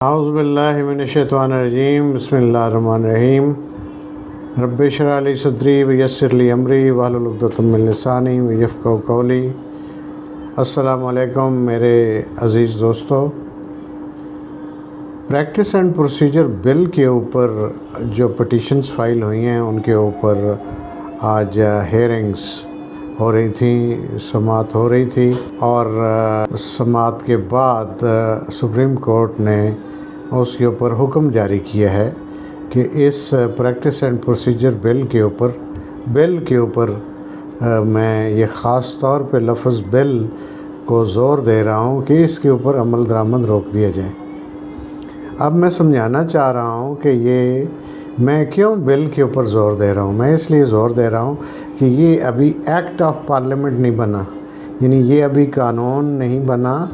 اعوذ باللہ من الشیطان الرجیم بسم اللہ الرحمن الرحیم رب اشرح لی صدری ویسر لی امری واحلل عقدۃ من لسانی یفقہوا قولی۔ السلام علیکم میرے عزیز دوستو، پریکٹس اینڈ پروسیجر بل کے اوپر جو پٹیشنز فائل ہوئی ہیں ان کے اوپر آج ہیئرنگز ہو رہی تھیں، سماعت ہو رہی تھی، اور سماعت کے بعد سپریم کورٹ نے اس کے اوپر حکم جاری کیا ہے کہ اس پریکٹس اینڈ پروسیجر بل کے اوپر میں یہ خاص طور پہ لفظ بل کو زور دے رہا ہوں کہ اس کے اوپر عمل درآمد روک دیا جائے۔ اب میں سمجھانا چاہ رہا ہوں کہ یہ میں کیوں بل کے اوپر زور دے رہا ہوں۔ میں اس لیے زور دے رہا ہوں کہ یہ ابھی ایکٹ آف پارلیمنٹ نہیں بنا، یعنی یہ ابھی قانون نہیں بنا،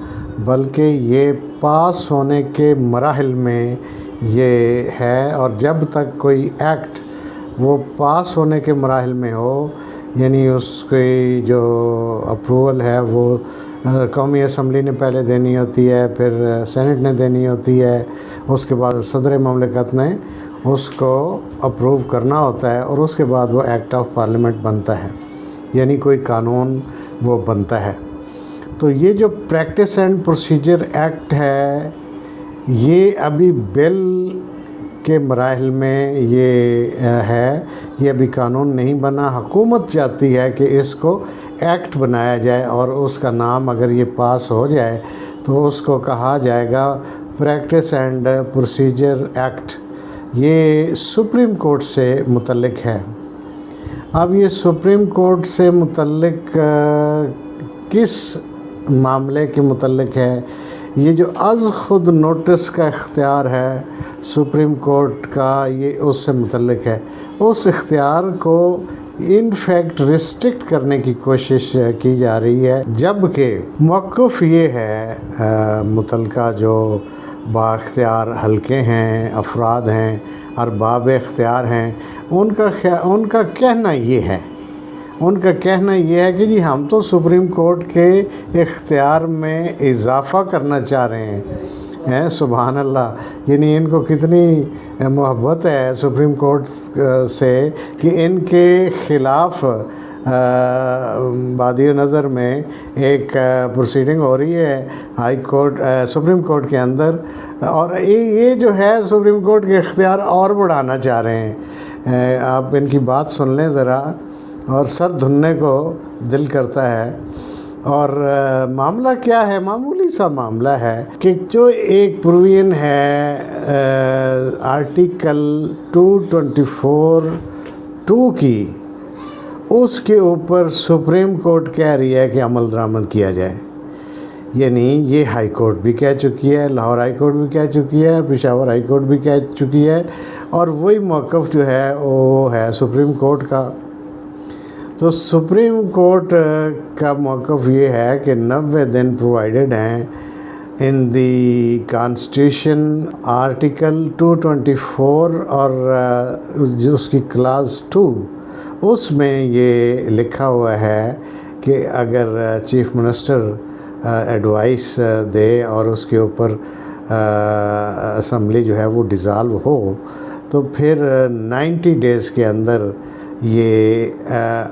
بلکہ یہ پاس ہونے کے مراحل میں یہ ہے، اور جب تک کوئی ایکٹ وہ پاس ہونے کے مراحل میں ہو، یعنی اس کی جو اپروول ہے وہ قومی اسمبلی نے پہلے دینی ہوتی ہے، پھر سینٹ نے دینی ہوتی ہے، اس کے بعد صدر مملکت نے اس کو اپروو کرنا ہوتا ہے، اور اس کے بعد وہ ایکٹ آف پارلیمنٹ بنتا ہے، یعنی کوئی قانون وہ بنتا ہے۔ تو یہ جو پریکٹس اینڈ پروسیجر ایکٹ ہے یہ ابھی بل کے مراحل میں یہ ہے، یہ ابھی قانون نہیں بنا۔ حکومت چاہتی ہے کہ اس کو ایکٹ بنایا جائے، اور اس کا نام اگر یہ پاس ہو جائے تو اس کو کہا جائے گا پریکٹس اینڈ پروسیجر ایکٹ۔ یہ سپریم کورٹ سے متعلق ہے۔ اب یہ سپریم کورٹ سے متعلق کس معاملے کے متعلق ہے؟ یہ جو از خود نوٹس کا اختیار ہے سپریم کورٹ کا، یہ اس سے متعلق ہے۔ اس اختیار کو ان فیکٹ ریسٹرکٹ کرنے کی کوشش کی جا رہی ہے، جبکہ موقف یہ ہے متعلقہ جو با اختیار حلقے ہیں، افراد ہیں، ارباب اختیار ہیں، ان کا کہنا یہ ہے کہ جی ہم تو سپریم کورٹ کے اختیار میں اضافہ کرنا چاہ رہے ہیں۔ سبحان اللہ، یعنی ان کو کتنی محبت ہے سپریم کورٹ سے کہ ان کے خلاف بادی نظر میں ایک پروسیڈنگ ہو رہی ہے سپریم کورٹ کے اندر، اور یہ جو ہے سپریم کورٹ کے اختیار اور بڑھانا چاہ رہے ہیں۔ آپ ان کی بات سن لیں ذرا، اور سر دھننے کو دل کرتا ہے۔ اور معاملہ کیا ہے؟ معمولی سا معاملہ ہے کہ جو ایک پروویژن ہے آرٹیکل 224(2) کی، اس کے اوپر سپریم کورٹ کہہ رہی ہے کہ عمل درآمد کیا جائے۔ یعنی یہ ہائی کورٹ بھی کہہ چکی ہے، لاہور ہائی کورٹ بھی کہہ چکی ہے، پشاور ہائی کورٹ بھی کہہ چکی ہے، اور وہی موقف جو ہے وہ ہے سپریم کورٹ کا۔ تو سپریم کورٹ کا موقف یہ ہے کہ 90 دن پرووائڈڈ ہیں ان دی کانسٹیٹیوشن، آرٹیکل 224 اور اس کی کلاز 2، اس میں یہ لکھا ہوا ہے کہ اگر چیف منسٹر ایڈوائس دے اور اس کے اوپر اسمبلی جو ہے وہ ڈیزالو ہو، تو پھر 90 ڈیز کے اندر یہ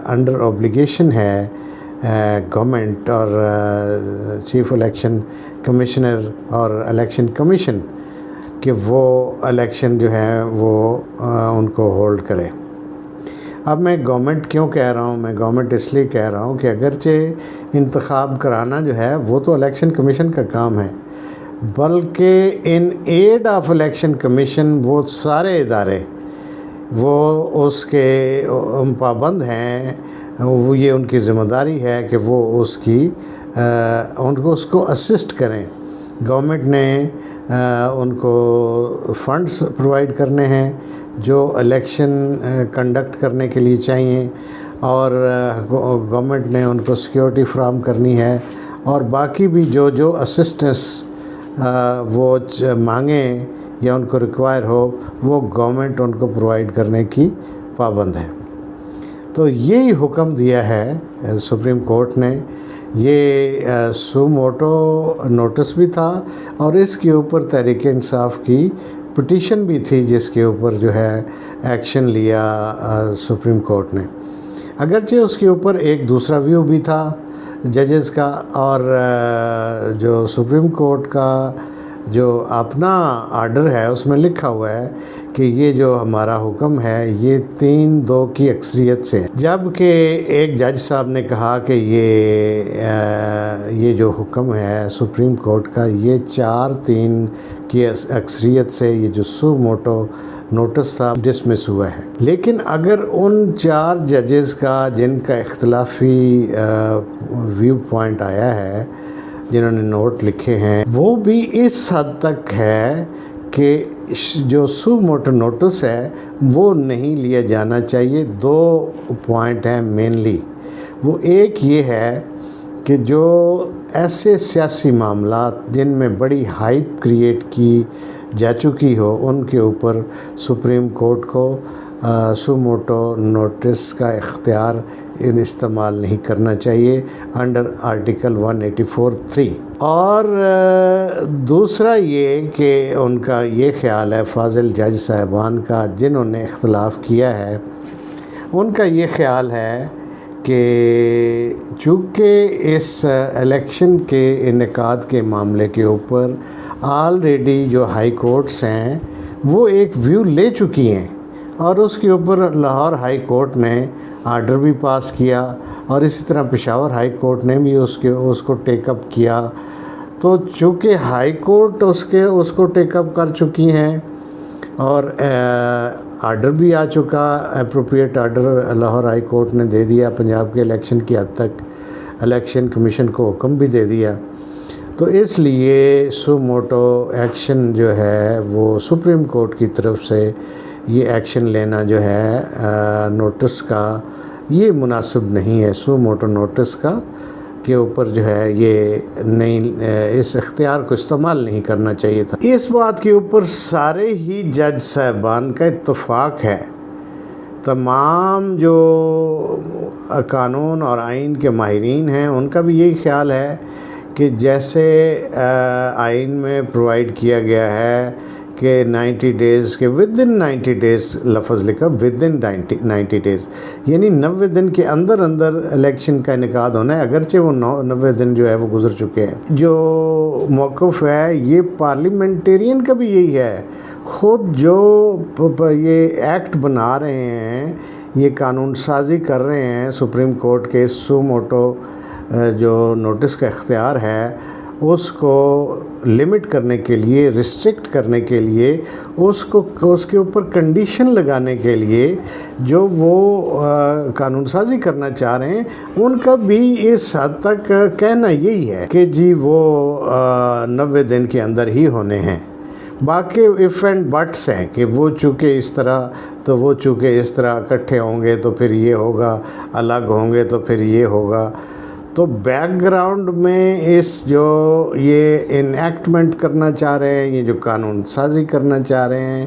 انڈر اوبلیگیشن ہے گورنمنٹ اور چیف الیکشن کمشنر اور الیکشن کمیشن کہ وہ الیکشن جو ہے وہ ان کو ہولڈ کرے۔ اب میں گورنمنٹ کیوں کہہ رہا ہوں؟ میں گورنمنٹ اس لیے کہہ رہا ہوں کہ اگرچہ انتخاب کرانا جو ہے وہ تو الیکشن کمیشن کا کام ہے، بلکہ ان ایڈ آف الیکشن کمیشن وہ سارے ادارے وہ اس کے پابند ہیں، یہ ان کی ذمہ داری ہے کہ وہ اس کو اسسٹ کریں۔ گورنمنٹ نے ان کو فنڈز پرووائڈ کرنے ہیں جو الیکشن کنڈکٹ کرنے کے لیے چاہیے، اور گورنمنٹ نے ان کو سیکیورٹی فراہم کرنی ہے، اور باقی بھی جو اسسٹنس وہ مانگیں یا ان کو ریکوائر ہو وہ گورنمنٹ ان کو پرووائڈ کرنے کی پابند ہے۔ تو یہی حکم دیا ہے سپریم کورٹ نے، یہ سو موٹو نوٹس بھی تھا اور اس کے اوپر تحریک انصاف کی پٹیشن بھی تھی جس کے اوپر جو ہے ایکشن لیا سپریم کورٹ نے. اگرچہ اس کے اوپر ایک دوسرا ویو بھی تھا ججز کا، اور جو سپریم کورٹ کا جو اپنا آرڈر ہے اس میں لکھا ہوا ہے کہ یہ جو ہمارا حکم ہے یہ 3-2 کی اکثریت سے، جبکہ ایک جج صاحب نے کہا کہ یہ جو حکم ہے سپریم کورٹ کا یہ 4-3 کی اکثریت سے یہ جو سو موٹو نوٹس تھا ڈسمس ہوا ہے. لیکن اگر ان 4 ججز کا جن کا اختلافی ویو پوائنٹ آیا ہے، جنہوں نے نوٹ لکھے ہیں، وہ بھی اس حد تک ہے کہ جو سو موٹو نوٹس ہے وہ نہیں لیا جانا چاہیے. 2 پوائنٹ ہیں مینلی. وہ ایک یہ ہے کہ جو ایسے سیاسی معاملات جن میں بڑی ہائپ کریٹ کی جا چکی ہو ان کے اوپر سپریم کورٹ کو سو موٹو نوٹس کا اختیار استعمال نہیں کرنا چاہیے انڈر آرٹیکل 184(3). اور دوسرا یہ کہ ان کا یہ خیال ہے، فاضل جج صاحبان کا جنہوں نے اختلاف کیا ہے، ان کا یہ خیال ہے کہ چونکہ اس الیکشن کے انعقاد کے معاملے کے اوپر آلریڈی جو ہائی کورٹس ہیں وہ ایک ویو لے چکی ہیں، اور اس کے اوپر لاہور ہائی کورٹ نے آرڈر بھی پاس کیا، اور اسی طرح پشاور ہائی کورٹ نے بھی اس کو ٹیک اپ کیا. تو چونکہ ہائی کورٹ اس کو ٹیک اپ کر چکی ہیں اور آرڈر بھی آ چکا، appropriate order Lahore high court نے دے دیا، پنجاب کے الیکشن کی حد تک الیکشن کمیشن کو حکم بھی دے دیا، تو اس لیے سو موٹو ایکشن جو ہے وہ سپریم کورٹ کی طرف سے یہ ایکشن لینا جو ہے نوٹس کا یہ مناسب نہیں ہے. سو موٹو نوٹس کا کے اوپر جو ہے یہ نہیں، اس اختیار کو استعمال نہیں کرنا چاہیے تھا. اس بات کے اوپر سارے ہی جج صاحبان کا اتفاق ہے. تمام جو قانون اور آئین کے ماہرین ہیں ان کا بھی یہی خیال ہے کہ جیسے آئین میں پرووائڈ کیا گیا ہے کہ 90 ڈیز کے ودن 90 ڈیز لفظ لکھا، ودن 90 ڈیز یعنی 90 دن کے اندر الیکشن کا انعقاد ہونا ہے، اگرچہ وہ 90 دن جو ہے وہ گزر چکے ہیں. جو موقف ہے یہ پارلیمنٹیرین کا بھی یہی ہے. خود جو یہ ایکٹ بنا رہے ہیں، یہ قانون سازی کر رہے ہیں سپریم کورٹ کے سو موٹو جو نوٹس کا اختیار ہے اس کو لمٹ کرنے کے لیے، ریسٹرکٹ کرنے کے لیے، اس کے اوپر کنڈیشن لگانے کے لیے جو وہ قانون سازی کرنا چاہ رہے ہیں، ان کا بھی اس حد تک کہنا یہی ہے کہ جی وہ 90 دن کے اندر ہی ہونے ہیں. باقی ایف اینڈ بٹس ہیں کہ وہ چونکہ اس طرح تو وہ چونکہ اس طرح اکٹھے ہوں گے تو پھر یہ ہوگا، الگ ہوں گے تو پھر یہ ہوگا. تو بیک گراؤنڈ میں اس جو یہ انیکٹمنٹ کرنا چاہ رہے ہیں، یہ جو قانون سازی کرنا چاہ رہے ہیں،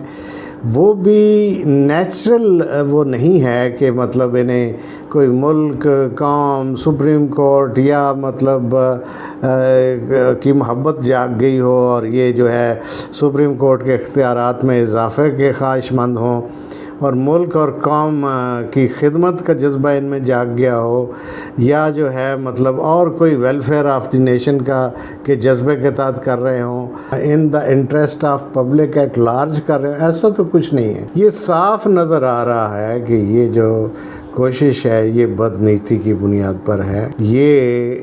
وہ بھی نیچرل وہ نہیں ہے کہ مطلب انہیں کوئی ملک، قوم، سپریم کورٹ یا مطلب کی محبت جاگ گئی ہو اور یہ جو ہے سپریم کورٹ کے اختیارات میں اضافے کے خواہش مند ہوں اور ملک اور قوم کی خدمت کا جذبہ ان میں جاگ گیا ہو، یا جو ہے مطلب اور کوئی ویلفیئر آف دی نیشن کا کے جذبے کے تحت کر رہے ہوں، in the interest of public at large کر رہے ہوں. ایسا تو کچھ نہیں ہے. یہ صاف نظر آ رہا ہے کہ یہ جو کوشش ہے یہ بدنیتی کی بنیاد پر ہے. یہ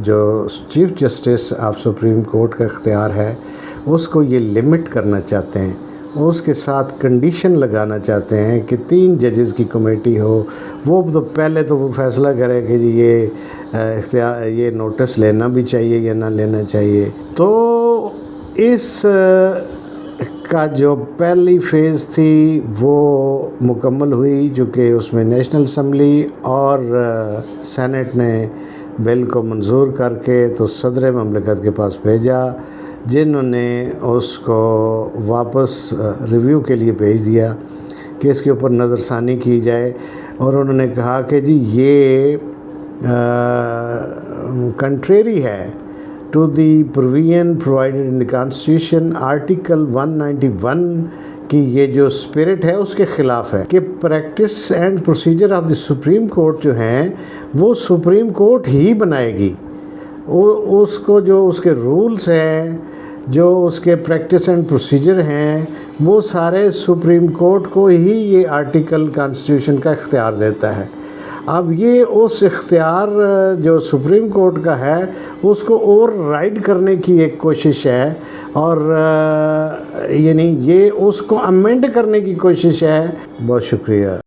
جو chief justice of supreme court کا اختیار ہے اس کو یہ لمٹ کرنا چاہتے ہیں، اس کے ساتھ کنڈیشن لگانا چاہتے ہیں کہ 3 ججز کی کمیٹی ہو. وہ تو پہلے تو وہ فیصلہ کرے کہ جی یہ نوٹس لینا بھی چاہیے یا نہ لینا چاہیے. تو اس کا جو پہلی فیز تھی وہ مکمل ہوئی، چونکہ اس میں نیشنل اسمبلی اور سینٹ نے بل کو منظور کر کے تو صدر مملکت کے پاس بھیجا، جنہوں نے اس کو واپس ریویو کے لیے بھیج دیا کہ اس کے اوپر نظر ثانی کی جائے. اور انہوں نے کہا کہ جی یہ کنٹریری ہے to the provision provided in the constitution article 191 کی یہ جو اسپرٹ ہے اس کے خلاف ہے کہ practice and procedure of the supreme court جو ہیں وہ سپریم کورٹ ہی بنائے گی. اس کو جو اس کے رولز ہیں، جو اس کے پریکٹس اینڈ پروسیجر ہیں، وہ سارے سپریم کورٹ کو ہی یہ آرٹیکل کانسٹیٹیوشن کا اختیار دیتا ہے. اب یہ اس اختیار جو سپریم کورٹ کا ہے اس کو اوور رائڈ کرنے کی ایک کوشش ہے، اور یعنی یہ اس کو امینڈ کرنے کی کوشش ہے. بہت شکریہ.